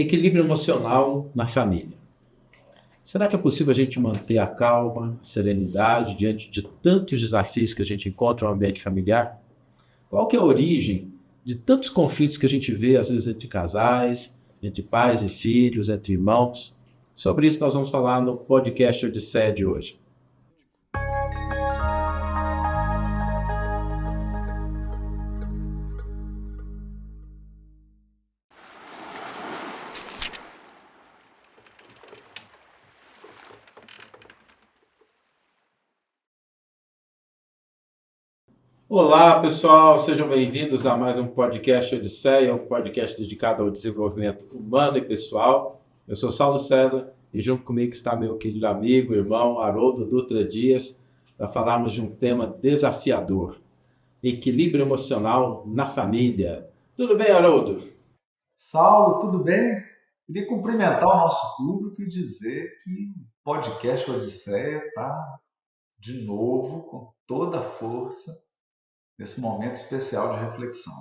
Equilíbrio emocional na família. Será que é possível a gente manter a calma, a serenidade diante de tantos desafios que a gente encontra no ambiente familiar? Qual que é a origem de tantos conflitos que a gente vê, às vezes, entre casais, entre pais e filhos, entre irmãos? Sobre isso nós vamos falar no podcast Odisseia de hoje. Olá, pessoal, sejam bem-vindos a mais um podcast Odisseia, um podcast dedicado ao desenvolvimento humano e pessoal. Eu sou Saulo César e junto comigo está meu querido amigo, irmão Haroldo Dutra Dias, para falarmos de um tema desafiador: equilíbrio emocional na família. Tudo bem, Haroldo? Saulo, tudo bem? Queria cumprimentar o nosso público e dizer que o podcast Odisseia está de novo com toda a força nesse momento especial de reflexão.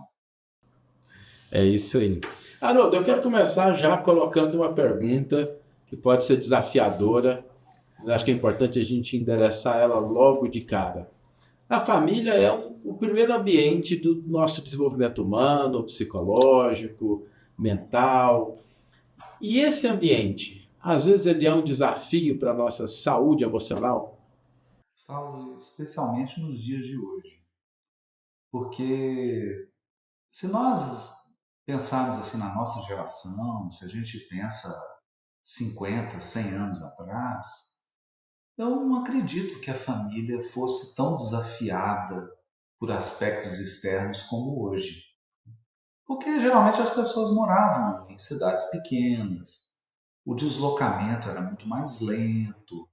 É isso aí. Haroldo, eu quero começar já colocando uma pergunta que pode ser desafiadora, mas acho que é importante a gente endereçar ela logo de cara. A família é o primeiro ambiente do nosso desenvolvimento humano, psicológico, mental. E esse ambiente, às vezes, ele é um desafio para a nossa saúde emocional. Saulo, especialmente nos dias de hoje, porque se nós pensarmos assim na nossa geração, se a gente pensa 50, 100 anos atrás, eu não acredito que a família fosse tão desafiada por aspectos externos como hoje. Porque geralmente as pessoas moravam em cidades pequenas, o deslocamento era muito mais lento.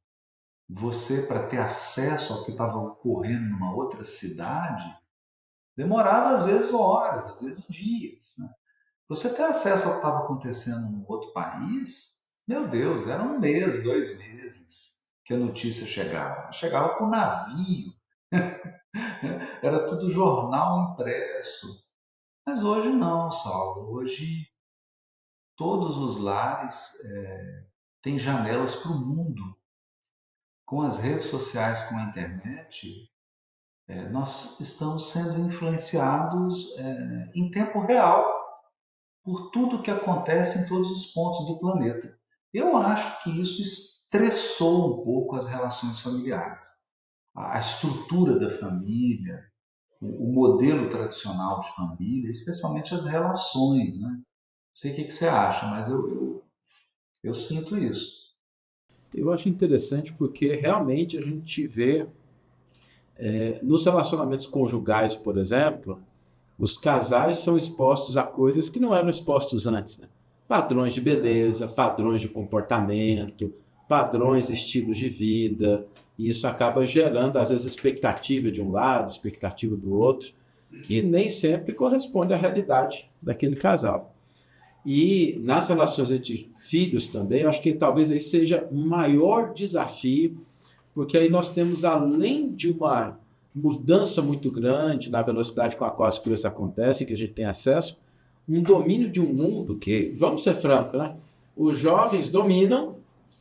Você, para ter acesso ao que estava ocorrendo numa outra cidade, demorava às vezes horas, às vezes dias. Né? Você ter acesso ao que estava acontecendo no outro país, meu Deus, era um mês, 2 meses que a notícia chegava. Chegava com navio, era tudo jornal impresso. Mas hoje não, Saulo. Hoje todos os lares têm janelas para o mundo. Com as redes sociais, com a internet, nós estamos sendo influenciados em tempo real por tudo que acontece em todos os pontos do planeta. Eu acho que isso estressou um pouco as relações familiares. A estrutura da família, o modelo tradicional de família, especialmente as relações. Né? Não sei o que você acha, mas eu sinto isso. Eu acho interessante porque realmente a gente vê, nos relacionamentos conjugais, por exemplo, os casais são expostos a coisas que não eram expostos antes, né? Padrões de beleza, padrões de comportamento, padrões, estilos de vida. E isso acaba gerando, às vezes, expectativa de um lado, expectativa do outro, que nem sempre corresponde à realidade daquele casal. E nas relações entre filhos também, eu acho que talvez aí seja o maior desafio, porque aí nós temos, além de uma mudança muito grande na velocidade com a qual as coisas acontecem, que a gente tem acesso, um domínio de um mundo que, vamos ser francos, né? Os jovens dominam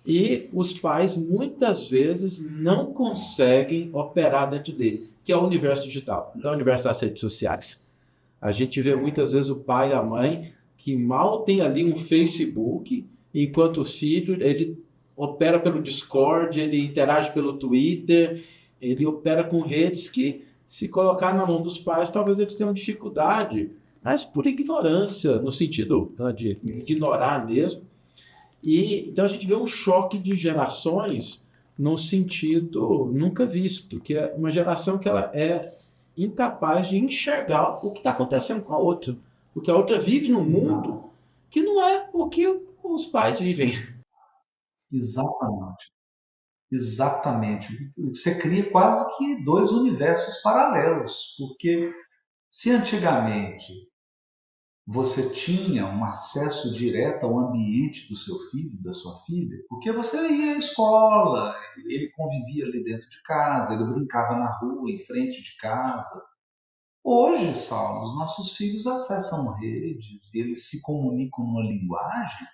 e os pais muitas vezes não conseguem operar dentro dele, que é o universo digital, que é o universo das redes sociais. A gente vê muitas vezes o pai e a mãe que mal tem ali um Facebook, enquanto o filho ele opera pelo Discord, ele interage pelo Twitter, ele opera com redes que, se colocar na mão dos pais, talvez eles tenham dificuldade, mas por ignorância, no sentido, né, de ignorar mesmo. E então a gente vê um choque de gerações num sentido nunca visto, que é uma geração que ela é incapaz de enxergar o que está acontecendo com a outra. Porque a outra vive num Exato. mundo que não é o que os pais vivem. Exatamente. Exatamente. Você cria quase que dois universos paralelos, porque se antigamente você tinha um acesso direto ao ambiente do seu filho, da sua filha, porque você ia à escola, ele convivia ali dentro de casa, ele brincava na rua, em frente de casa. Hoje, Saulo, os nossos filhos acessam redes e eles se comunicam numa linguagem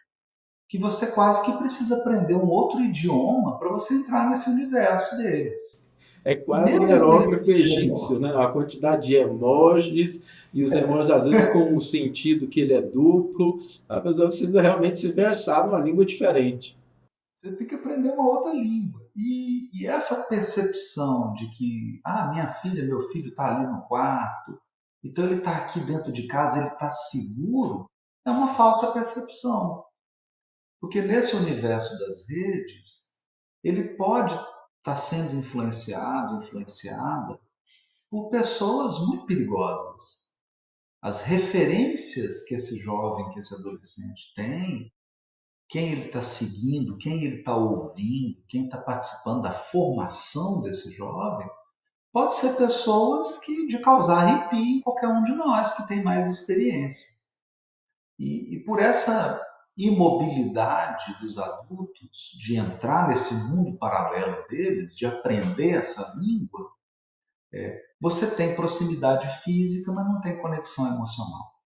que você quase que precisa aprender um outro idioma para você entrar nesse universo deles. É E quase mesmo que eles hierógrafo estejam. egípcio, né? A quantidade de emojis, e os emojis às vezes com um sentido que ele é duplo. A pessoa precisa realmente se versar numa língua diferente. Você tem que aprender uma outra língua. E essa percepção de que, minha filha, meu filho está ali no quarto, então ele está aqui dentro de casa, ele está seguro, é uma falsa percepção. Porque nesse universo das redes, ele pode estar sendo influenciado, influenciada por pessoas muito perigosas. As referências que esse jovem, que esse adolescente tem, quem ele está seguindo, quem ele está ouvindo, quem está participando da formação desse jovem, pode ser pessoas que de causar arrepio em qualquer um de nós que tem mais experiência. E por essa imobilidade dos adultos de entrar nesse mundo paralelo deles, de aprender essa língua, você tem proximidade física, mas não tem conexão emocional.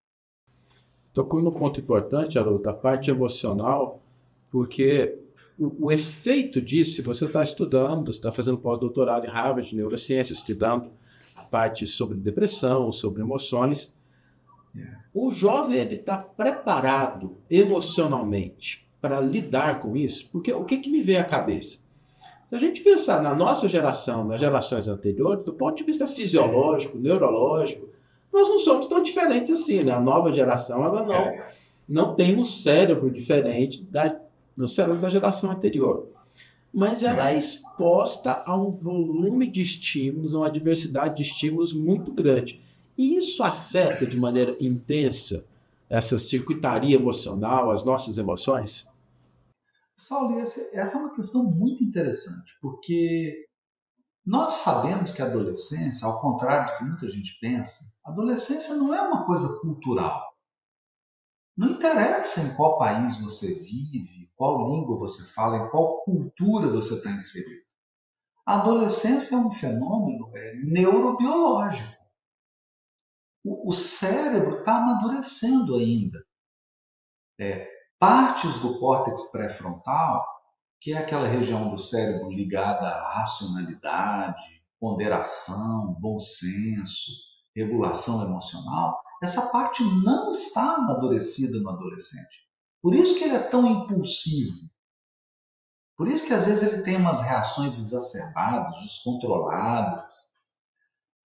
Tocou num ponto importante, Haroldo, a parte emocional, porque o efeito disso, se você está estudando, você está fazendo pós-doutorado em Harvard, de neurociência, estudando parte sobre depressão, sobre emoções, Yeah. o jovem ele está preparado emocionalmente para lidar com isso, porque o que me vem à cabeça? Se a gente pensar na nossa geração, nas gerações anteriores, do ponto de vista fisiológico, neurológico, nós não somos tão diferentes assim, né? A nova geração ela não tem um cérebro diferente do cérebro da geração anterior. Mas ela é exposta a um volume de estímulos, a uma diversidade de estímulos muito grande. E isso afeta de maneira intensa essa circuitaria emocional, as nossas emoções? Saulo, essa é uma questão muito interessante, porque nós sabemos que a adolescência, ao contrário do que muita gente pensa, a adolescência não é uma coisa cultural. Não interessa em qual país você vive, qual língua você fala, em qual cultura você está inserido. A adolescência é um fenômeno neurobiológico. O cérebro está amadurecendo ainda. Partes do córtex pré-frontal, que é aquela região do cérebro ligada à racionalidade, ponderação, bom senso, regulação emocional, essa parte não está amadurecida no adolescente. Por isso que ele é tão impulsivo. Por isso que às vezes ele tem umas reações exacerbadas, descontroladas.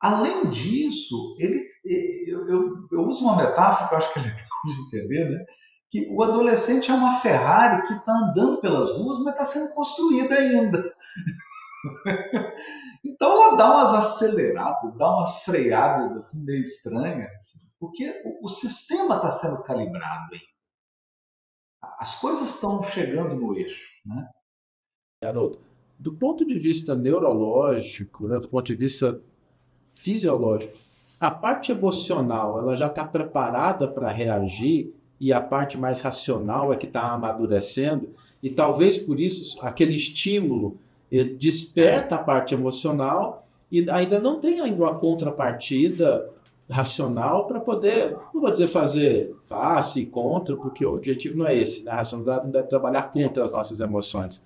Além disso, eu uso uma metáfora que eu acho que é legal de entender, né? Que o adolescente é uma Ferrari que está andando pelas ruas, mas está sendo construída ainda. Então ela dá umas aceleradas, dá umas freadas assim meio estranhas, porque o sistema está sendo calibrado ainda. As coisas estão chegando no eixo, né? Haroldo, do ponto de vista neurológico, né, do ponto de vista fisiológico, a parte emocional ela já está preparada para reagir e a parte mais racional é que está amadurecendo e talvez por isso aquele estímulo desperta a parte emocional e ainda não tem ainda uma contrapartida racional para poder, não vou dizer fazer face e contra, porque o objetivo não é esse, né? A racionalidade não deve trabalhar contra as nossas emoções,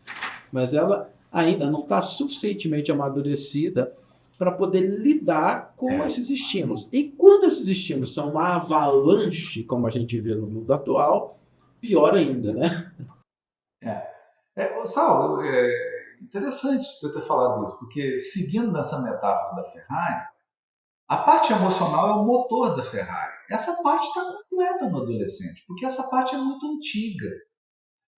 mas ela ainda não está suficientemente amadurecida para poder lidar com É, esses estímulos. E quando esses estímulos são uma avalanche, como a gente vê no mundo atual, pior ainda, né? Saulo, é interessante você ter falado isso, porque seguindo nessa metáfora da Ferrari, a parte emocional é o motor da Ferrari. Essa parte está completa no adolescente, porque essa parte é muito antiga.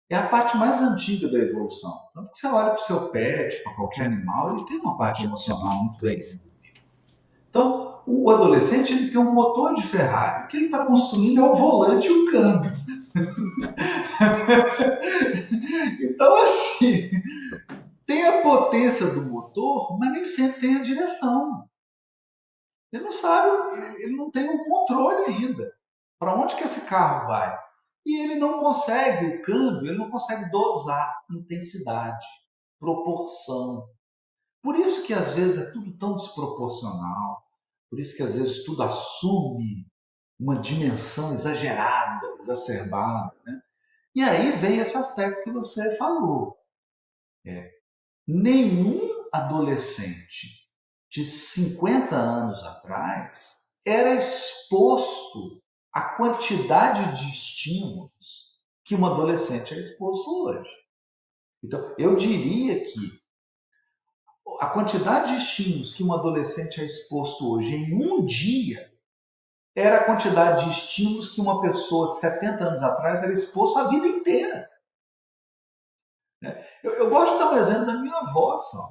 É a parte mais antiga da evolução. Tanto que você olha para o seu pet, para qualquer animal, ele tem uma parte emocional muito bem desenvolvida. Então, o adolescente ele tem um motor de Ferrari. O que ele está construindo é o volante e o câmbio. Então, assim, tem a potência do motor, mas nem sempre tem a direção. Ele não sabe, ele não tem um controle ainda. Para onde que esse carro vai? E ele não consegue o câmbio, ele não consegue dosar intensidade, proporção. Por isso que às vezes é tudo tão desproporcional. Por isso que às vezes tudo assume uma dimensão exagerada, exacerbada, né? E aí vem esse aspecto que você falou. Nenhum adolescente de 50 anos atrás era exposto à quantidade de estímulos que um adolescente é exposto hoje. Então, eu diria que a quantidade de estímulos que um adolescente é exposto hoje em um dia era a quantidade de estímulos que uma pessoa de 70 anos atrás era exposto a vida inteira. Eu gosto de dar um exemplo da minha avó, só.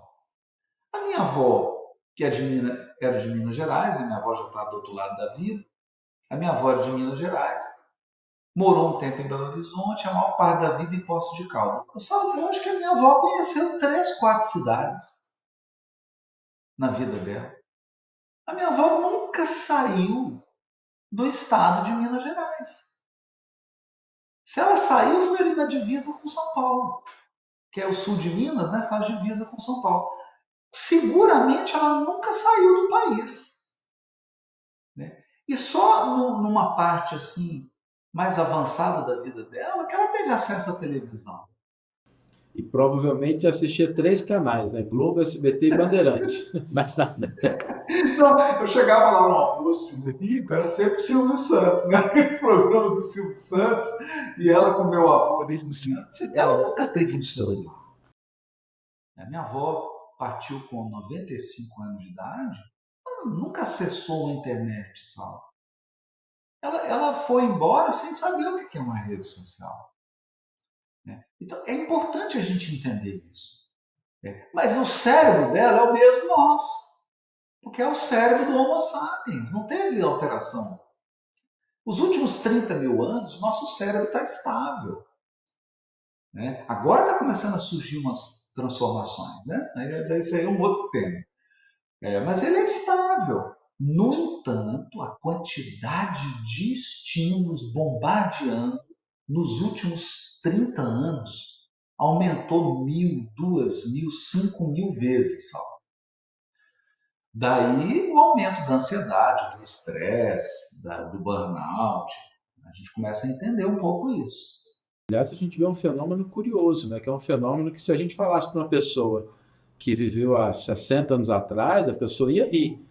A minha avó, que era de Minas Gerais, a minha avó já está do outro lado da vida, a minha avó era de Minas Gerais, morou um tempo em Belo Horizonte, a maior parte da vida em Poços de Caldas. Sabe, eu acho que a minha avó conheceu 3, 4 cidades na vida dela. A minha avó nunca saiu do estado de Minas Gerais. Se ela saiu, foi ali na divisa com São Paulo, que é o sul de Minas, né, faz divisa com São Paulo. Seguramente ela nunca saiu do país, né? E só numa parte assim mais avançada da vida dela que ela teve acesso à televisão. E provavelmente assistia 3 canais, né? Globo, SBT e Bandeirantes. Mas nada. Então, eu chegava lá no almoço de domingo, era sempre o Silvio Santos, né? Aquele programa do Silvio Santos, e ela com meu avô ali cozinhando. Ela nunca teve um sonho. A minha avó partiu com 95 anos de idade, ela nunca acessou a internet, sabe? Ela foi embora sem saber o que é uma rede social, né? Então, é importante a gente entender isso. Mas o cérebro dela é o mesmo nosso, porque é o cérebro do Homo sapiens, não teve alteração. Os últimos 30 mil anos, nosso cérebro está estável, né? Agora está começando a surgir umas transformações, né? Isso aí é um outro tema. Mas ele é estável. No entanto, a quantidade de estímulos bombardeando nos últimos 30 anos aumentou 1.000, 2.000, 5.000 vezes, Sal. Daí o aumento da ansiedade, do estresse, do burnout. A gente começa a entender um pouco isso. Aliás, a gente vê um fenômeno curioso, né? Que é um fenômeno que, se a gente falasse para uma pessoa que viveu há 60 anos atrás, a pessoa ia rir,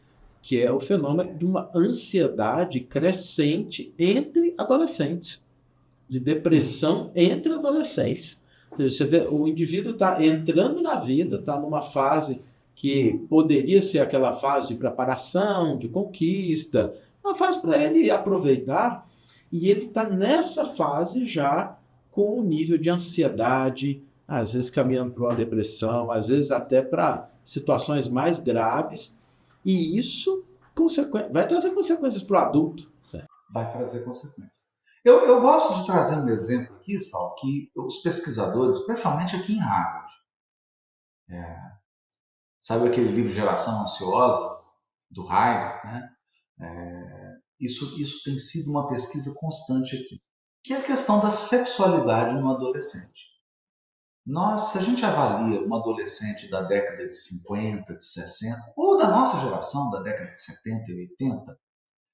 que é o fenômeno de uma ansiedade crescente entre adolescentes, de depressão entre adolescentes. Ou seja, você vê, o indivíduo está entrando na vida, está numa fase que poderia ser aquela fase de preparação, de conquista, uma fase para ele aproveitar, e ele está nessa fase já com um nível de ansiedade, às vezes caminhando para uma depressão, às vezes até para situações mais graves, e isso vai trazer consequências para o adulto. Vai trazer consequências. Eu gosto de trazer um exemplo aqui, Sal, que os pesquisadores, especialmente aqui em Harvard, sabe aquele livro Geração Ansiosa, do Heidegger, né? Isso tem sido uma pesquisa constante aqui, que é a questão da sexualidade no adolescente. Se a gente avalia um adolescente da década de 50, de 60, ou da nossa geração, da década de 70 e 80,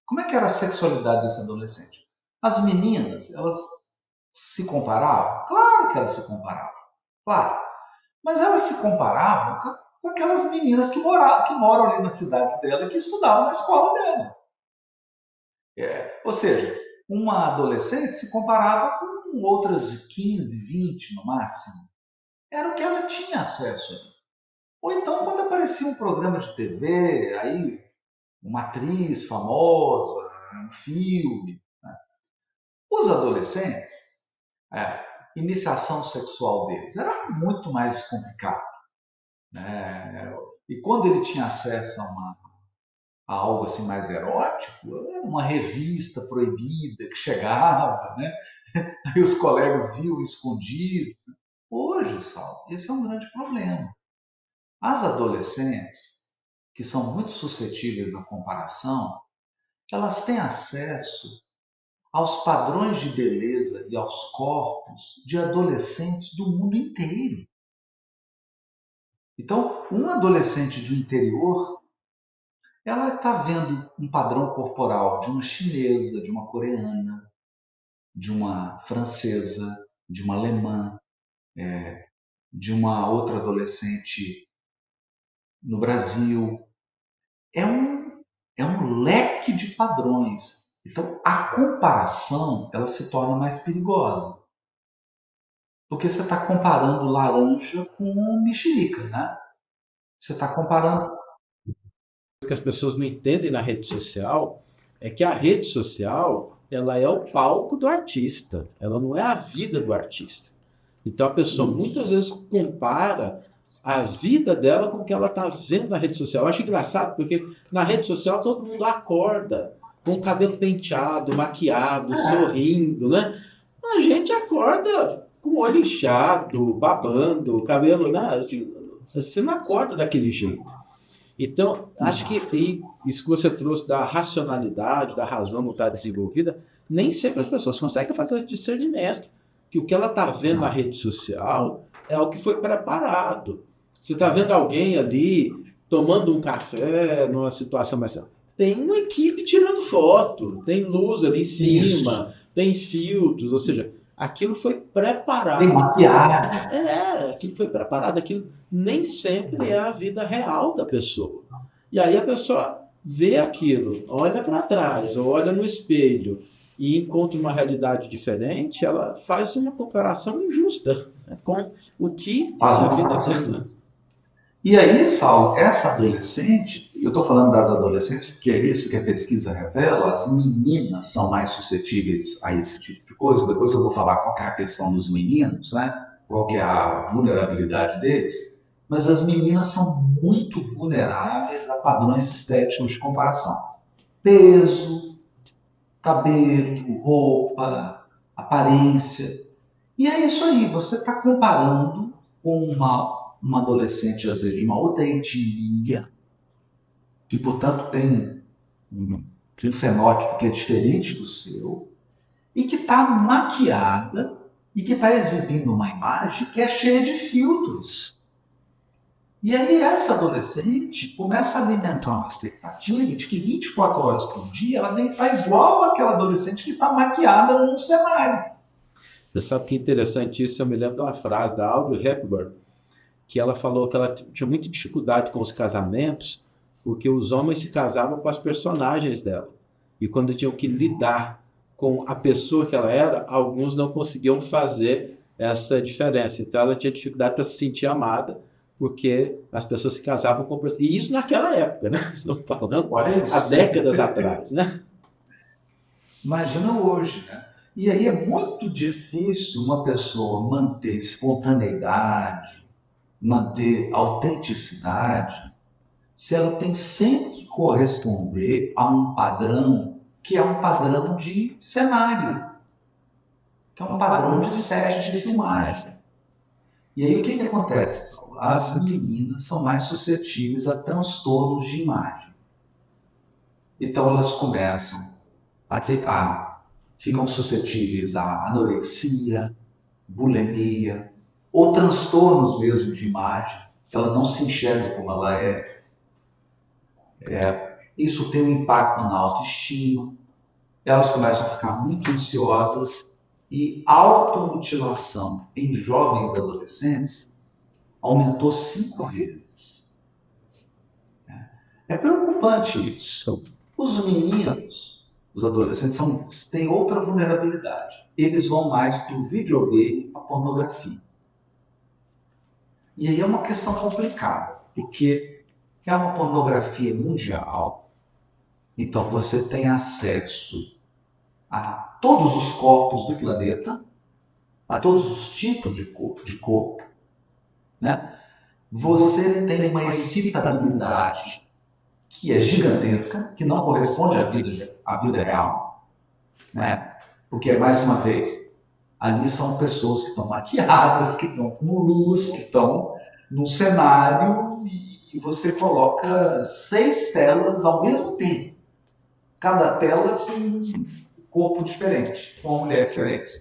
como é que era a sexualidade desse adolescente? As meninas, elas se comparavam? Claro que elas se comparavam, claro. Mas elas se comparavam com aquelas meninas que moram ali na cidade dela e que estudavam na escola dela. Ou seja, uma adolescente se comparava com outras de 15, 20 no máximo. Era o que ela tinha acesso ali. Ou então, quando aparecia um programa de TV, aí uma atriz famosa, um filme. Os adolescentes, a iniciação sexual deles era muito mais complicada, né? E quando ele tinha acesso a algo assim mais erótico, era uma revista proibida que chegava, né? Aí os colegas viam escondido. Hoje, Sal, esse é um grande problema. As adolescentes, que são muito suscetíveis à comparação, elas têm acesso aos padrões de beleza e aos corpos de adolescentes do mundo inteiro. Então, um adolescente do interior ela está vendo um padrão corporal de uma chinesa, de uma coreana, de uma francesa, de uma alemã, de uma outra adolescente no Brasil. É um leque de padrões. Então, a comparação ela se torna mais perigosa. Porque você está comparando laranja com mexerica, né? Você está comparando. O que as pessoas não entendem na rede social é que a rede social ela é o palco do artista, ela não é a vida do artista. Então a pessoa muitas vezes compara a vida dela com o que ela está vendo na rede social. Eu acho engraçado porque na rede social todo mundo acorda com o cabelo penteado, maquiado, sorrindo, né? A gente acorda com o olho inchado, babando, o cabelo, né? Assim, você não acorda daquele jeito. Então, acho que isso que você trouxe da racionalidade, da razão não estar desenvolvida, nem sempre as pessoas conseguem fazer esse discernimento. Que o que ela está vendo na rede social é o que foi preparado. Você está vendo alguém ali tomando um café numa situação mais. Tem uma equipe tirando foto, tem luz ali em cima, Isso. tem filtros, ou seja, aquilo foi Tem preparado. maquiagem. Aquilo foi preparado, aquilo nem sempre é a vida real da pessoa. E aí a pessoa vê aquilo, olha para trás, ou olha no espelho e encontra uma realidade diferente, ela faz uma comparação injusta, né, com o que Faz a uma vida comparação. E aí, Saulo, essa adolescente, eu estou falando das adolescentes porque é isso que a pesquisa revela, as meninas são mais suscetíveis a esse tipo de coisa. Depois eu vou falar qual que é a questão dos meninos, né? Qual que é a vulnerabilidade deles. Mas as meninas são muito vulneráveis a padrões estéticos de comparação. Peso, cabelo, roupa, aparência. E é isso aí, você está comparando com uma adolescente, às vezes, de uma outra etnia, que, portanto, tem um fenótipo que é diferente do seu, e que está maquiada e que está exibindo uma imagem que é cheia de filtros. E aí essa adolescente começa a alimentar uma expectativa de que 24 horas por dia ela tem que estar igual àquela adolescente que está maquiada num cenário. Você sabe que é interessante isso? Eu me lembro de uma frase da Audrey Hepburn, que ela falou que ela tinha muita dificuldade com os casamentos, porque os homens se casavam com as personagens dela. E quando tinham que lidar com a pessoa que ela era, alguns não conseguiam fazer essa diferença. Então ela tinha dificuldade para se sentir amada, porque as pessoas se casavam com pessoas. E isso naquela época, né? Estamos falando há décadas atrás, né? Imagina hoje, né? E aí é muito difícil uma pessoa manter espontaneidade, manter autenticidade, se ela tem sempre que corresponder a um padrão que é um padrão de cenário, que é um padrão de set de filmagem. E aí o que acontece? As meninas são mais suscetíveis a transtornos de imagem. Então elas começam ficam suscetíveis a anorexia, bulimia, ou transtornos mesmo de imagem. Ela não se enxerga como ela é. Isso tem um impacto na autoestima. Elas começam a ficar muito ansiosas e a automutilação em jovens adolescentes aumentou 5 vezes. É preocupante isso. Os meninos, os adolescentes, têm outra vulnerabilidade. Eles vão mais para o videogame e para a pornografia. E aí é uma questão complicada, porque é uma pornografia mundial, então você tem acesso a todos os corpos do planeta, a todos os tipos de corpo, né? Você tem uma excitabilidade que é gigantesca, que não corresponde à vida real, né? Porque, mais uma vez, ali são pessoas que estão maquiadas, que estão com luz, que estão num cenário e você coloca 6 telas ao mesmo tempo. Cada tela com um corpo diferente, com uma mulher diferente.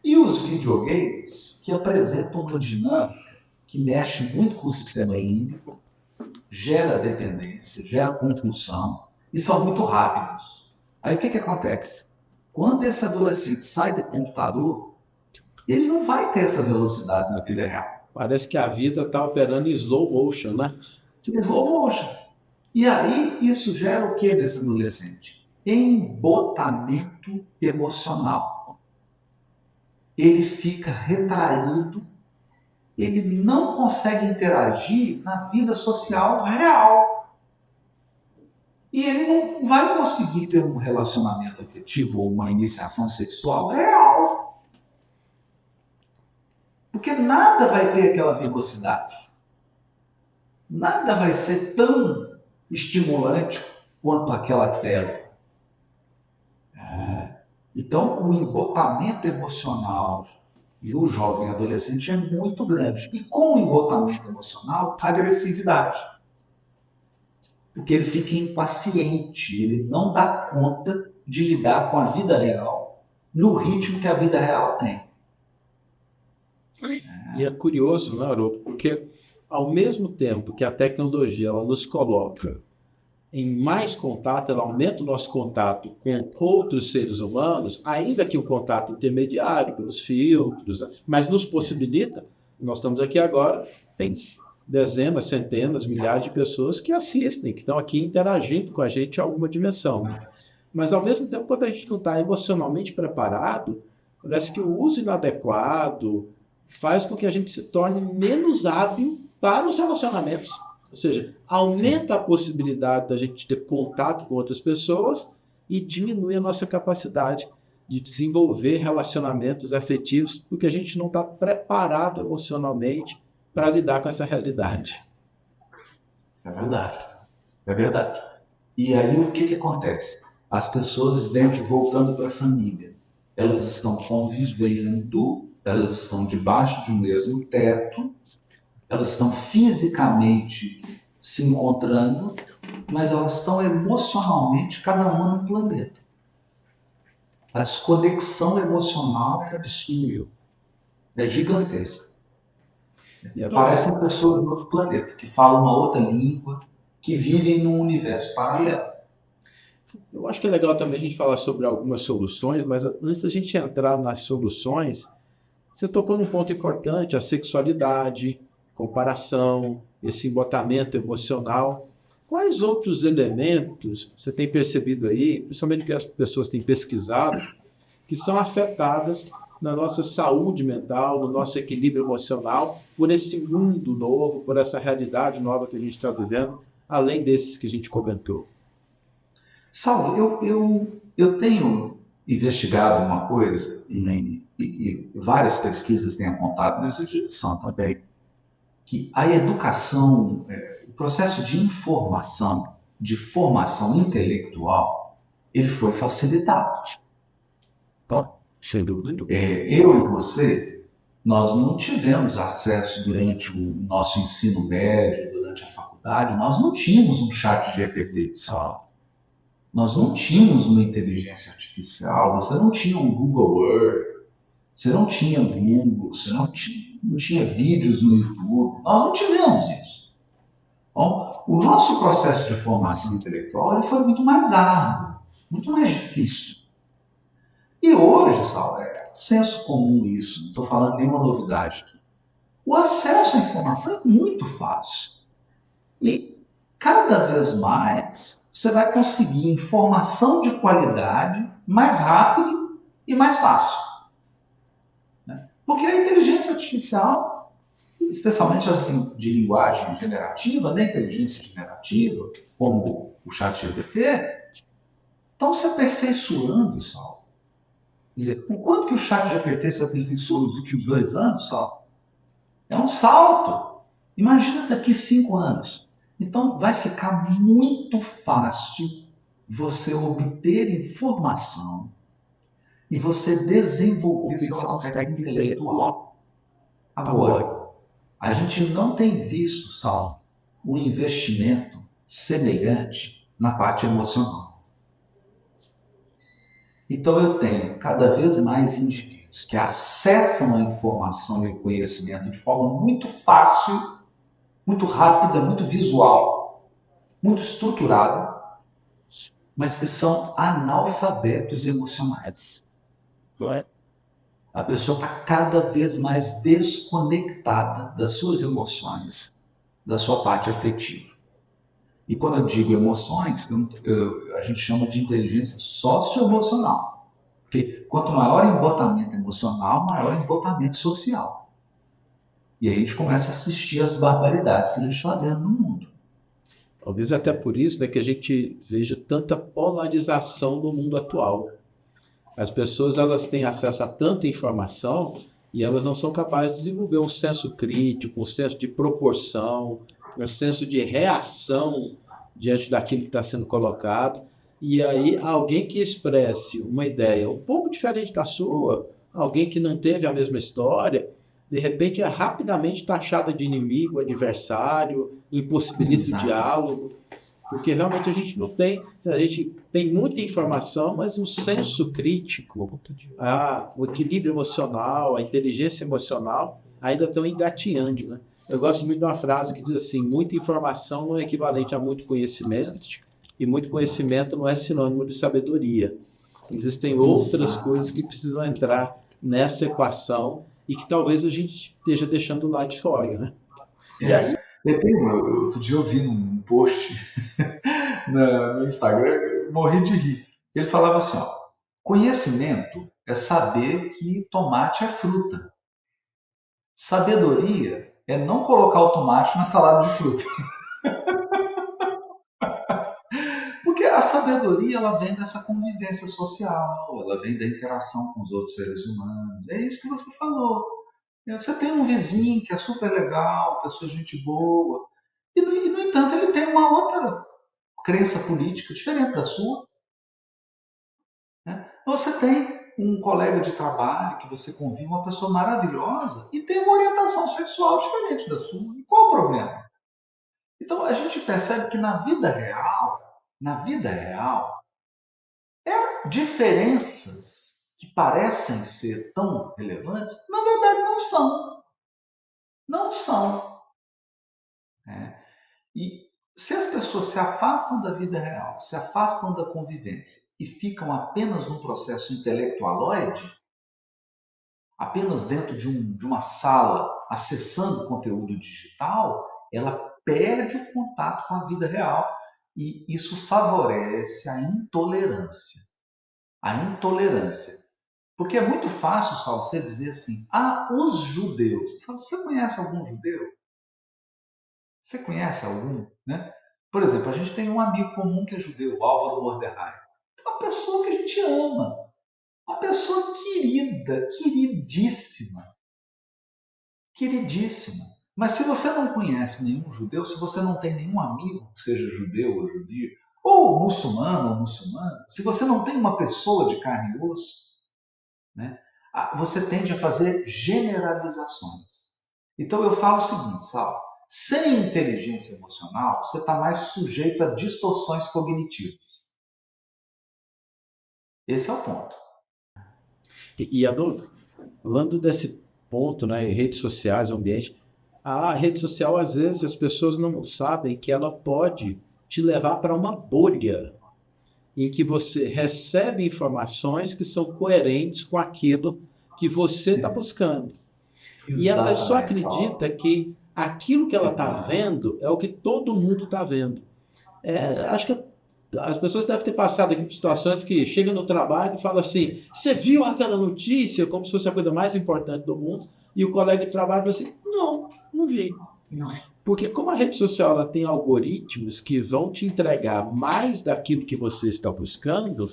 E os videogames que apresentam uma dinâmica que mexe muito com o sistema límbico, gera dependência, gera compulsão e são muito rápidos. Aí o que acontece? Quando esse adolescente sai do computador, ele não vai ter essa velocidade na vida real. Parece que a vida está operando em slow motion, né? Slow motion. E aí isso gera o que nesse adolescente? Embotamento emocional. Ele fica retraído, ele não consegue interagir na vida social real. E ele não vai conseguir ter um relacionamento afetivo ou uma iniciação sexual real. Porque nada vai ter aquela velocidade. Nada vai ser tão estimulante quanto aquela tela. Então, o embotamento emocional e o jovem adolescente é muito grande. E com o embotamento emocional, a agressividade. Porque ele fica impaciente, ele não dá conta de lidar com a vida real no ritmo que a vida real tem. E é curioso, né, Haroldo? Porque ao mesmo tempo que a tecnologia ela nos coloca em mais contato, ela aumenta o nosso contato com outros seres humanos, ainda que o contato intermediário, pelos filtros, mas nos possibilita, nós estamos aqui agora, tem dezenas, centenas, milhares de pessoas que assistem, que estão aqui interagindo com a gente em alguma dimensão. Mas, ao mesmo tempo, quando a gente não está emocionalmente preparado, parece que o uso inadequado faz com que a gente se torne menos hábil para os relacionamentos. Ou seja, aumenta a possibilidade da gente ter contato com outras pessoas e diminui a nossa capacidade de desenvolver relacionamentos afetivos, porque a gente não está preparado emocionalmente para lidar com essa realidade. É verdade. É verdade. E aí o que acontece? As pessoas, dentro, voltando para a família, elas estão convivendo, elas estão debaixo de um mesmo teto, elas estão fisicamente se encontrando, mas elas estão emocionalmente, cada uma no planeta. A desconexão emocional é absurda, é gigantesca. Parecem pessoas do outro planeta, que falam uma outra língua, que vivem num universo paralelo. Eu acho que é legal também a gente falar sobre algumas soluções, mas antes da gente entrar nas soluções, você tocou num ponto importante, a sexualidade, comparação, esse embotamento emocional. Quais outros elementos você tem percebido aí, principalmente que as pessoas têm pesquisado, que são afetadas na nossa saúde mental, no nosso equilíbrio emocional, por esse mundo novo, por essa realidade nova que a gente está vivendo, além desses que a gente comentou? Saulo, eu tenho investigado uma coisa, e várias pesquisas têm apontado nessa direção também, que a educação, o processo de informação, de formação intelectual, ele foi facilitado. Então, sem dúvida. Eu e você, nós não tivemos acesso durante o nosso ensino médio, durante a faculdade, nós não tínhamos um chat GPT, sabe? Nós não tínhamos uma inteligência artificial, você não tinha um Google Earth, você não tinha Google, você não tinha vídeos no YouTube, nós não tivemos isso. Bom, o nosso processo de formação intelectual ele foi muito mais árduo, muito mais difícil. E hoje, Saulo, é senso comum isso, não estou falando nenhuma novidade aqui. O acesso à informação é muito fácil. E cada vez mais você vai conseguir informação de qualidade mais rápido e mais fácil. Porque a inteligência artificial, especialmente as de linguagem generativa, né, inteligência generativa, como o ChatGPT, estão se aperfeiçoando, Saulo. Quer dizer, o quanto que o ChatGPT se aperfeiçoou nos últimos 2 anos, Saulo? É um salto. Imagina daqui 5 anos. Então, vai ficar muito fácil você obter informação e você desenvolver seu aspecto intelectual. Agora, a gente não tem visto, Saulo, um investimento semelhante na parte emocional. Então, eu tenho cada vez mais indivíduos que acessam a informação e o conhecimento de forma muito fácil, muito rápida, muito visual, muito estruturada, mas que são analfabetos emocionais. A pessoa está cada vez mais desconectada das suas emoções, da sua parte afetiva. E quando eu digo emoções, a gente chama de inteligência socioemocional. Porque quanto maior o embotamento emocional, maior o embotamento social. E aí a gente começa a assistir as barbaridades que a gente está vendo no mundo. Talvez até por isso, né, que a gente veja tanta polarização no mundo atual. As pessoas, elas têm acesso a tanta informação e elas não são capazes de desenvolver um senso crítico, um senso de proporção, um senso de reação diante daquilo que está sendo colocado. E aí, alguém que expresse uma ideia um pouco diferente da sua, alguém que não teve a mesma história, de repente é rapidamente taxada de inimigo, adversário, impossibilita o Exato. diálogo. Porque realmente a gente não tem, a gente tem muita informação, mas o senso crítico, o equilíbrio emocional, a inteligência emocional ainda estão engatinhando, né? Eu gosto muito de uma frase que diz assim: muita informação não é equivalente a muito conhecimento, e muito conhecimento não é sinônimo de sabedoria. Existem outras coisas que precisam entrar nessa equação e que talvez a gente esteja deixando lá de fora, né? Outro dia eu vi num post no Instagram, eu morri de rir. Ele falava assim, ó, conhecimento é saber que tomate é fruta. Sabedoria é não colocar o tomate na salada de fruta. Porque a sabedoria, ela vem dessa convivência social, ela vem da interação com os outros seres humanos. É isso que você falou. Você tem um vizinho que é super legal, pessoa gente boa, e no entanto ele tem uma outra crença política diferente da sua. Né? Você tem um colega de trabalho que você convive, uma pessoa maravilhosa, e tem uma orientação sexual diferente da sua. E qual o problema? Então a gente percebe que na vida real, diferenças que parecem ser tão relevantes, na verdade não são. Não são. Né? E se as pessoas se afastam da vida real, se afastam da convivência e ficam apenas num processo intelectualoide, apenas dentro de uma sala acessando conteúdo digital, ela perde o contato com a vida real e isso favorece a intolerância. A intolerância. Porque é muito fácil, Saulo, você dizer assim, os judeus. Eu falo, você conhece algum judeu? Você conhece algum? Né? Por exemplo, a gente tem um amigo comum que é judeu, Álvaro Mordecai. É uma pessoa que a gente ama. Uma pessoa querida, queridíssima. Queridíssima. Mas se você não conhece nenhum judeu, se você não tem nenhum amigo que seja judeu ou judio, ou muçulmano ou muçulmana, se você não tem uma pessoa de carne e osso, né, você tende a fazer generalizações. Então eu falo o seguinte, Sal, sem inteligência emocional, você está mais sujeito a distorções cognitivas. Esse é o ponto. E falando desse ponto, né, redes sociais, ambiente, a rede social, às vezes, as pessoas não sabem que ela pode te levar para uma bolha em que você recebe informações que são coerentes com aquilo que você está buscando. E a pessoa acredita que aquilo que ela está vendo é o que todo mundo está vendo. Acho que as pessoas devem ter passado aqui por situações que chegam no trabalho e falam assim: você viu aquela notícia? Como se fosse a coisa mais importante do mundo. E o colega de trabalho fala assim: não vi. Não. Porque como a rede social ela tem algoritmos que vão te entregar mais daquilo que você está buscando,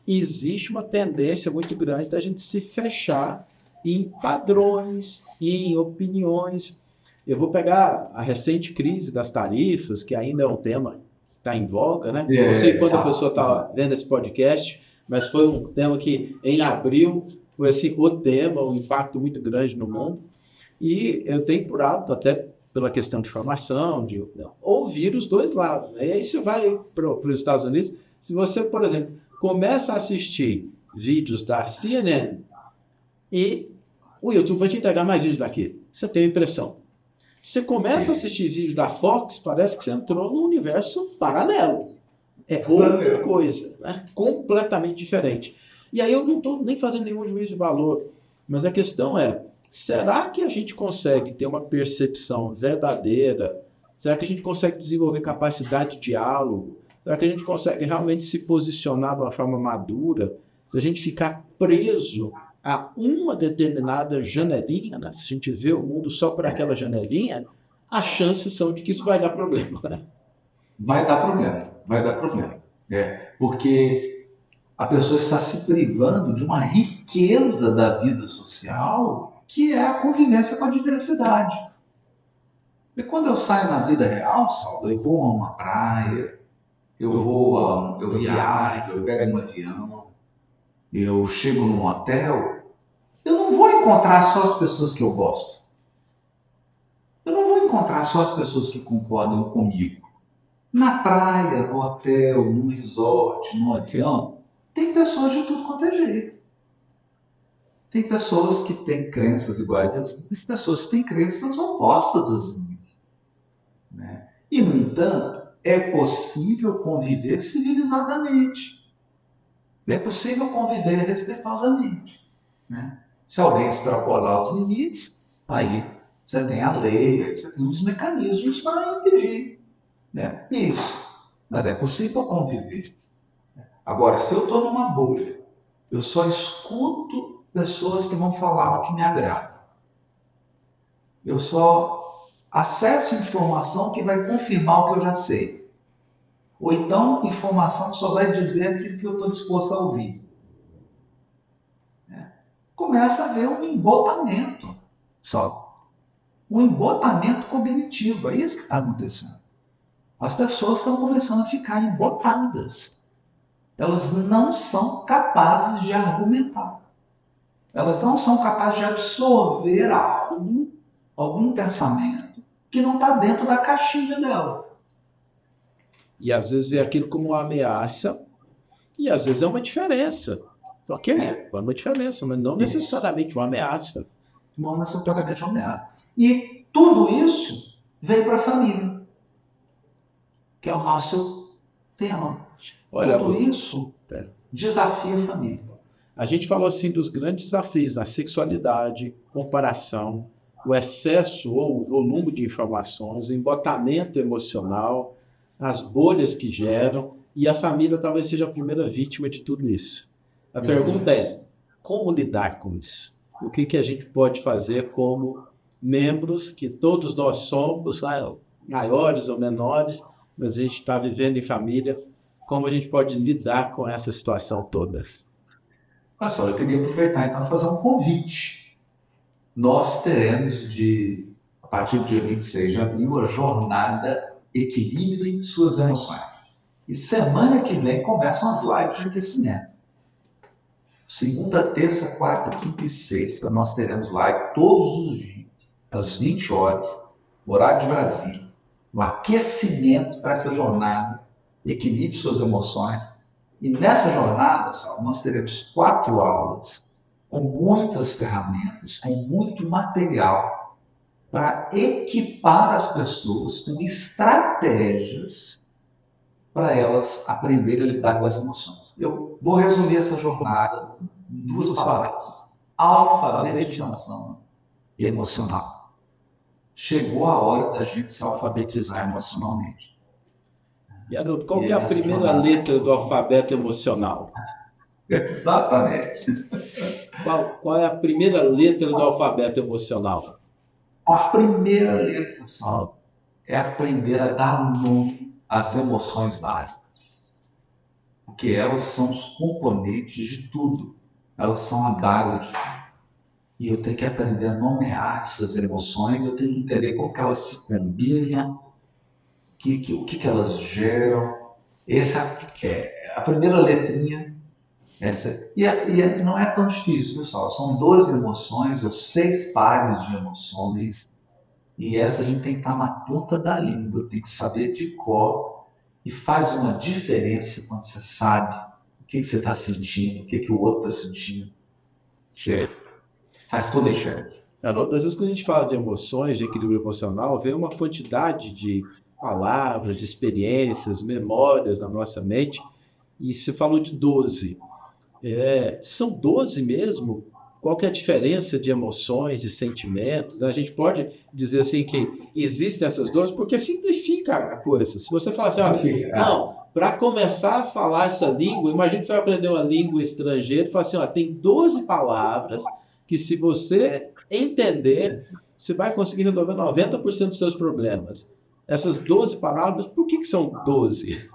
existe uma tendência muito grande da gente se fechar em padrões, em opiniões. Eu vou pegar a recente crise das tarifas, que ainda é um tema que está em voga, né? Não sei quando a pessoa está vendo esse podcast, mas foi um tema que em abril foi assim, o tema, um impacto muito grande no mundo. E eu tenho por hábito, até pela questão de formação, de ouvir os dois lados. Né? E aí você vai para os Estados Unidos, se você, por exemplo, começa a assistir vídeos da CNN e o YouTube vai te entregar mais vídeos daquilo. Você tem a impressão. Você começa a assistir vídeo da Fox, parece que você entrou num universo paralelo. É outra coisa, né? Completamente diferente. E aí eu não estou nem fazendo nenhum juízo de valor, mas a questão é, será que a gente consegue ter uma percepção verdadeira? Será que a gente consegue desenvolver capacidade de diálogo? Será que a gente consegue realmente se posicionar de uma forma madura? Se a gente ficar preso a uma determinada janelinha, né? Se a gente vê o mundo só por aquela janelinha, as chances são de que isso vai dar problema, né? Vai dar problema, vai dar problema. Porque a pessoa está se privando de uma riqueza da vida social, que é a convivência com a diversidade. E quando eu saio na vida real, Saulo, eu vou a uma praia, eu viajo, eu pego um avião, eu chego num hotel, eu não vou encontrar só as pessoas que eu gosto. Eu não vou encontrar só as pessoas que concordam comigo. Na praia, no hotel, no resort, no avião, tem pessoas de tudo quanto é jeito. Tem pessoas que têm crenças iguais às minhas, pessoas que têm crenças opostas às minhas. Né? E, no entanto, é possível conviver civilizadamente. É possível conviver respeitosamente. Né? Se alguém extrapolar os limites, aí você tem a lei, você tem os mecanismos para impedir. Né? Isso. Mas é possível conviver. Agora, se eu estou numa bolha, eu só escuto pessoas que vão falar o que me agrada. Eu só acesso informação que vai confirmar o que eu já sei. Ou então, informação que só vai dizer aquilo que eu estou disposto a ouvir. Começa a haver um embotamento. Só. Um embotamento cognitivo. É isso que está acontecendo. As pessoas estão começando a ficar embotadas. Elas não são capazes de argumentar. Elas não são capazes de absorver algum pensamento que não está dentro da caixinha dela. E às vezes vê aquilo como uma ameaça, e às vezes é uma diferença. Ok, é uma diferença, mas não necessariamente uma ameaça. Não necessariamente uma ameaça. E tudo isso veio para a família, que é o nosso tema. Olha, tudo isso desafia a família. A gente falou assim dos grandes desafios, a sexualidade, comparação, o excesso ou o volume de informações, o embotamento emocional, as bolhas que geram, e a família talvez seja a primeira vítima de tudo isso. A pergunta é, como lidar com isso? O que a gente pode fazer como membros, que todos nós somos, maiores ou menores, mas a gente está vivendo em família, como a gente pode lidar com essa situação toda? Olha só, eu queria aproveitar então e fazer um convite. Nós teremos, a partir do dia 26 de abril, a jornada Equilibre Suas Emoções. E semana que vem começam as lives de aquecimento. Segunda, terça, quarta, quinta e sexta, nós teremos live todos os dias, às 20 horas, horário de Brasília. Um aquecimento para essa jornada, Equilibre Suas Emoções. E nessa jornada, Sal, nós teremos 4 aulas, com muitas ferramentas, com muito material, para equipar as pessoas com estratégias para elas aprenderem a lidar com as emoções. Eu vou resumir essa jornada em 2 palavras: alfabetização emocional. Chegou a hora da gente se alfabetizar emocionalmente. E Haroldo, qual que é a primeira letra do alfabeto emocional? Exatamente. Qual é a primeira letra do alfabeto emocional? A primeira letra, Saulo, é aprender a dar nome às emoções básicas. Porque elas são os componentes de tudo. Elas são a base de tudo. E eu tenho que aprender a nomear essas emoções, eu tenho que entender como que elas se combinam, o que elas geram. Essa é a primeira letrinha. E não é tão difícil, pessoal. São 12 emoções, ou 6 pares de emoções. E essa a gente tem que estar na ponta da língua, tem que saber de cor. E faz uma diferença quando você sabe o que você está sentindo, o que o outro está sentindo. Certo? Faz toda a diferença. Às vezes, quando a gente fala de emoções, de equilíbrio emocional, vem uma quantidade de palavras, de experiências, memórias na nossa mente, e você falou de 12. São 12 mesmo? Qual que é a diferença de emoções, de sentimentos? A gente pode dizer assim que existem essas 12 porque simplifica a coisa. Se você falar assim, olha, não, para começar a falar essa língua, imagina que você vai aprender uma língua estrangeira e fala assim, ó, tem 12 palavras que se você entender, você vai conseguir resolver 90% dos seus problemas. Essas 12 palavras, por que são 12?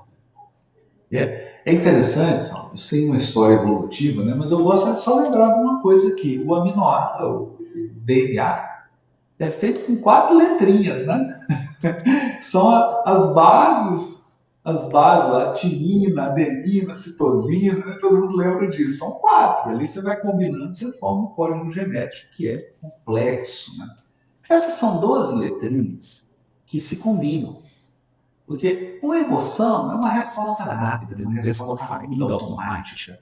É interessante, Saulo, isso tem uma história evolutiva, né? Mas eu gosto de só lembrar de uma coisa aqui. O aminoácido, o DNA, é feito com 4 letrinhas, né? São as bases lá, timina, adenina, citosina, né? Todo mundo lembra disso. São 4. Ali você vai combinando, você forma um código genético que é complexo, né? Essas são 12 letrinhas que se combinam. Porque uma emoção é uma resposta rápida, uma resposta rápida automática.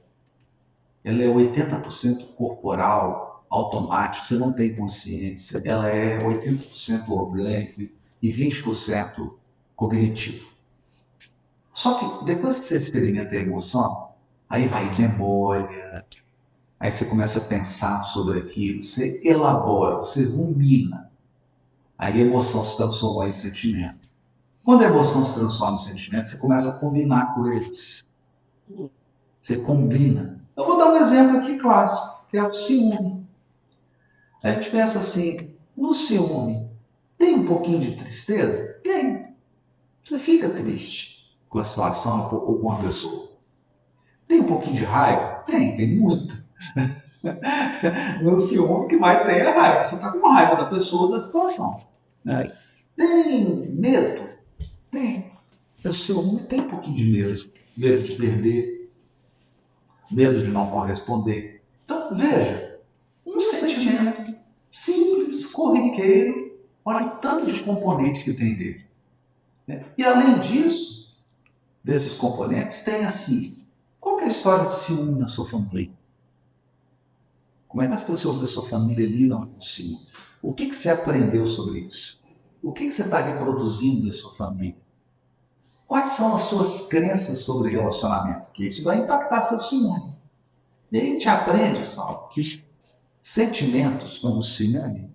Ela é 80% corporal, automático, você não tem consciência. Ela é 80% orgânico e 20% cognitivo. Só que depois que você experimenta a emoção, aí vai memória, aí você começa a pensar sobre aquilo, você elabora, você rumina. Aí a emoção se transforma em sentimento. Quando a emoção se transforma em sentimento, você começa a combinar coisas. Você combina. Eu vou dar um exemplo aqui clássico, que é o ciúme. A gente pensa assim, no ciúme, tem um pouquinho de tristeza? Tem. Você fica triste com a situação ou com a pessoa. Tem um pouquinho de raiva? Tem muita. No ciúme, o que mais tem é raiva. Você está com raiva da pessoa ou da situação. Tem medo? Tem. O ciúme tem um pouquinho de medo. Medo de perder, medo de não corresponder. Então, veja, um sentimento simples, corriqueiro, olha o tanto de componente que tem dele. E além disso, desses componentes, tem assim, qual que é a história de ciúme na sua família? Como é que as pessoas da sua família lidam com ciúmes? O que você aprendeu sobre isso? O que você está reproduzindo da sua família? Quais são as suas crenças sobre relacionamento? Porque isso vai impactar seu ciúme. E aí a gente aprende, Saulo, que sentimentos como ciúme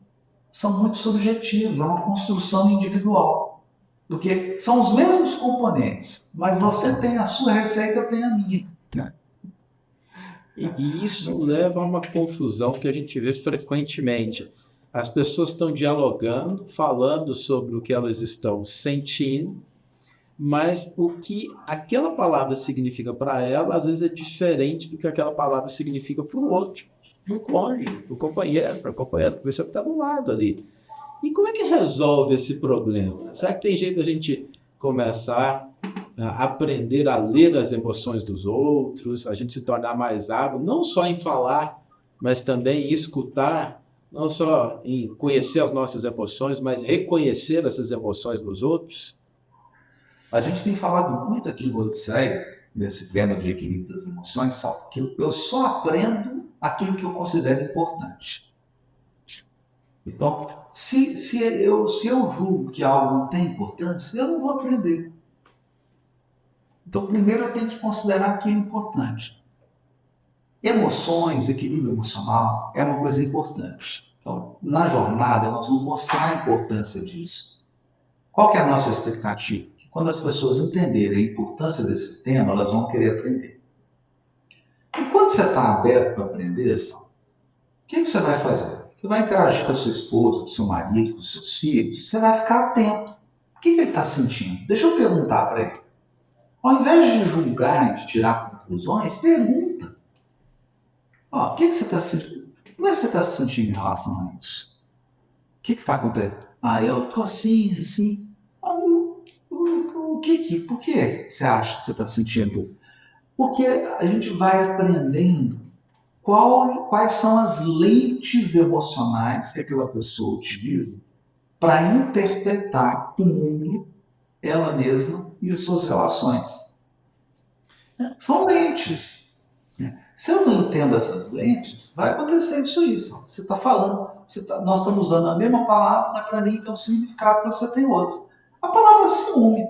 são muito subjetivos, é uma construção individual. Porque são os mesmos componentes, mas você tem a sua receita, eu tenho a minha. E isso leva a uma confusão que a gente vê frequentemente. As pessoas estão dialogando, falando sobre o que elas estão sentindo, mas o que aquela palavra significa para ela, às vezes é diferente do que aquela palavra significa para o outro, para o cônjuge, para o companheiro, para a companheira, para a pessoa que está do lado ali. E como é que resolve esse problema? Será que tem jeito da gente começar a aprender a ler as emoções dos outros, a gente se tornar mais hábil, não só em falar, mas também em escutar, não só em conhecer as nossas emoções, mas reconhecer essas emoções dos outros? A gente tem falado muito aqui no Odisseia, nesse tema de equilíbrio das emoções, que eu só aprendo aquilo que eu considero importante. Então, se eu julgo que algo não tem importância, eu não vou aprender. Então, primeiro eu tenho que considerar aquilo importante. Emoções, equilíbrio emocional é uma coisa importante. Então, na jornada, nós vamos mostrar a importância disso. Qual que é a nossa expectativa? Que quando as pessoas entenderem a importância desse tema, elas vão querer aprender. E quando você está aberto para aprender, o que você vai fazer? Você vai interagir com a sua esposa, com o seu marido, com os seus filhos, você vai ficar atento. O que ele está sentindo? Deixa eu perguntar para ele. Ao invés de julgar e de tirar conclusões, pergunta. O que você está sentindo? Como é que você está se sentindo em relação a isso? O que está acontecendo? Eu estou assim. Por que você acha que você está sentindo isso? Porque a gente vai aprendendo quais são as lentes emocionais que aquela pessoa utiliza para interpretar o mundo, ela mesma e as suas relações. São lentes. Se eu não entendo essas lentes, vai acontecer isso aí. Você está falando, nós estamos usando a mesma palavra, mas para mim tem um significado, para você tem outro. A palavra ciúme.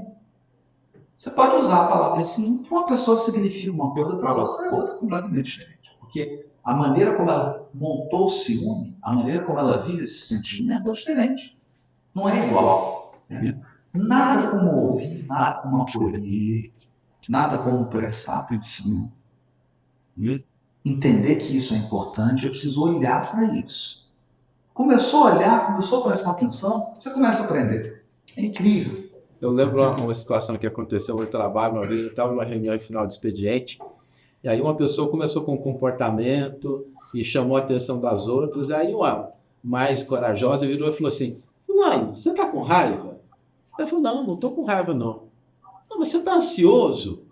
Você pode usar a palavra ciúme para uma pessoa significa uma coisa, para outra é outra completamente diferente. Porque a maneira como ela montou o ciúme, a maneira como ela vive esse sentimento é diferente. Não é igual. Né? Nada como ouvir, nada como acolher, nada como prestar atenção. Entender que isso é importante, eu preciso olhar para isso. Começou a olhar, começou a prestar atenção, você começa a aprender. É incrível. Eu lembro uma situação que aconteceu no trabalho, uma vez eu estava numa reunião em final de expediente, e aí uma pessoa começou com um comportamento e chamou a atenção das outras, e aí uma mais corajosa virou e falou assim: Fulano, você está com raiva? Eu falei: não estou com raiva não. Não, mas você está ansioso?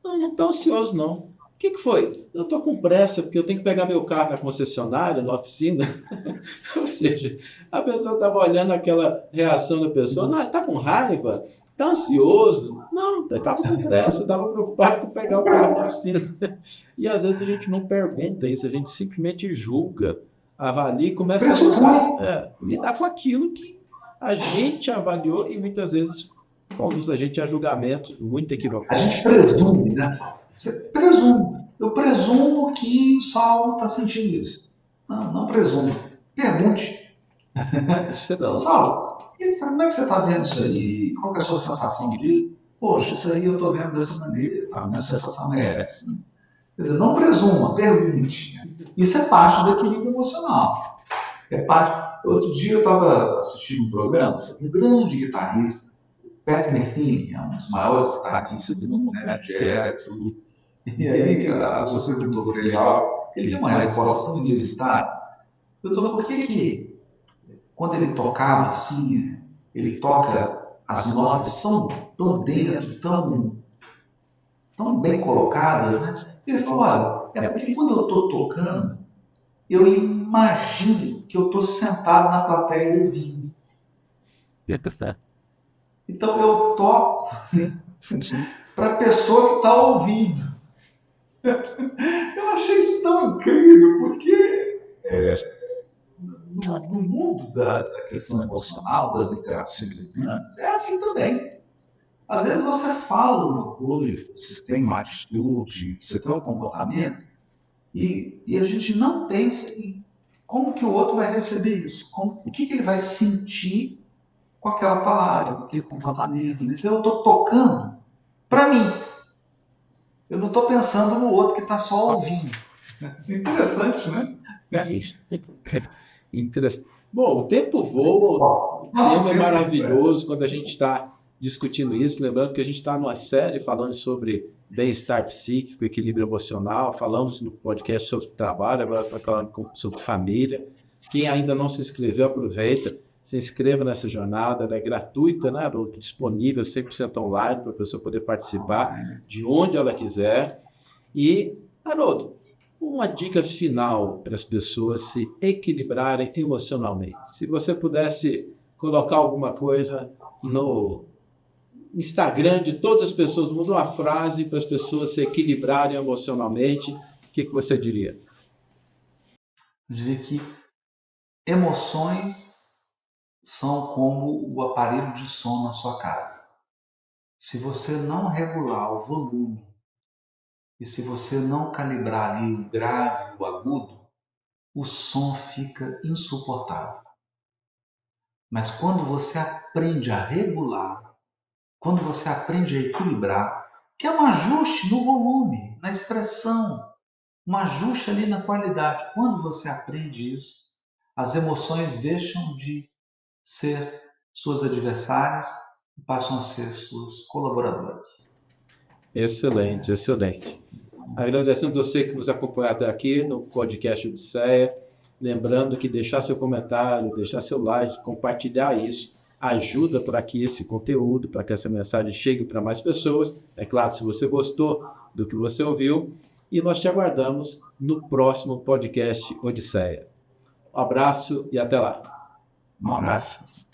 Não estou ansioso não. O que foi? Eu estou com pressa porque eu tenho que pegar meu carro na concessionária, na oficina. Ou seja, a pessoa estava olhando aquela reação da pessoa: não, está com raiva? Está ansioso? Não, estava com pressa, estava preocupado com pegar o carro na oficina. E às vezes a gente não pergunta isso, a gente simplesmente julga, avalia e começa a lidar com aquilo que a gente avaliou e muitas vezes conduz a gente a julgamentos muito equivocados. A gente presume, né? Você presume. Eu presumo que o Saulo está sentindo isso. Não presumo. Pergunte. Então, Saulo, como é que você está vendo isso aí? Qual é a sua sensação disso? Poxa, isso aí eu estou vendo dessa maneira. Tá? Minha sensação é essa. Quer dizer, não presuma, pergunte. Isso é parte do equilíbrio emocional. É parte. Outro dia eu estava assistindo um programa, um grande guitarrista, Pat Metheny, é um dos maiores guitarristas do mundo, né? Jazz, e aí a pessoa perguntou para ele algo, ele tem uma resposta tão inusitado. Perguntou por que quando ele tocava assim, ele toca as notas tão dentro, tão bem colocadas, né? Ele falou: olha, é porque quando eu estou tocando, eu imagino que eu estou sentado na plateia ouvindo. Então eu toco para a pessoa que está ouvindo. Eu achei isso tão incrível, porque no mundo da questão emocional, das interações humanas, é assim também. Às vezes você fala uma coisa, você tem uma atitude, você tem um comportamento, e a gente não pensa em como que o outro vai receber isso, o que ele vai sentir com aquela palavra, com aquele comportamento. Então eu estou tocando para mim. Eu não estou pensando no outro que está só ouvindo. Interessante, né? Interessante. Bom, o tempo voa, o tempo é maravilhoso quando a gente está discutindo isso. Lembrando que a gente está numa série falando sobre bem-estar psíquico, equilíbrio emocional. Falamos no podcast sobre trabalho, agora está falando sobre família. Quem ainda não se inscreveu, aproveita. Se inscreva nessa jornada, ela é gratuita, né? Disponível 100% online para a pessoa poder participar de onde ela quiser. E, Haroldo, uma dica final para as pessoas se equilibrarem emocionalmente. Se você pudesse colocar alguma coisa no Instagram de todas as pessoas, mudou uma frase para as pessoas se equilibrarem emocionalmente, o que você diria? Eu diria que emoções são como o aparelho de som na sua casa. Se você não regular o volume e se você não calibrar ali o grave e o agudo, o som fica insuportável. Mas quando você aprende a regular, quando você aprende a equilibrar, que é um ajuste no volume, na expressão, um ajuste ali na qualidade. Quando você aprende isso, as emoções deixam de ser suas adversárias e passam a ser suas colaboradoras. Excelente, excelente. Agradecendo você que nos acompanhou até aqui no podcast Odisseia. Lembrando que deixar seu comentário, deixar seu like, compartilhar isso, ajuda para que esse conteúdo, para que essa mensagem chegue para mais pessoas. É claro, se você gostou do que você ouviu, e nós te aguardamos no próximo podcast Odisseia. Um abraço e até lá. Um abraço.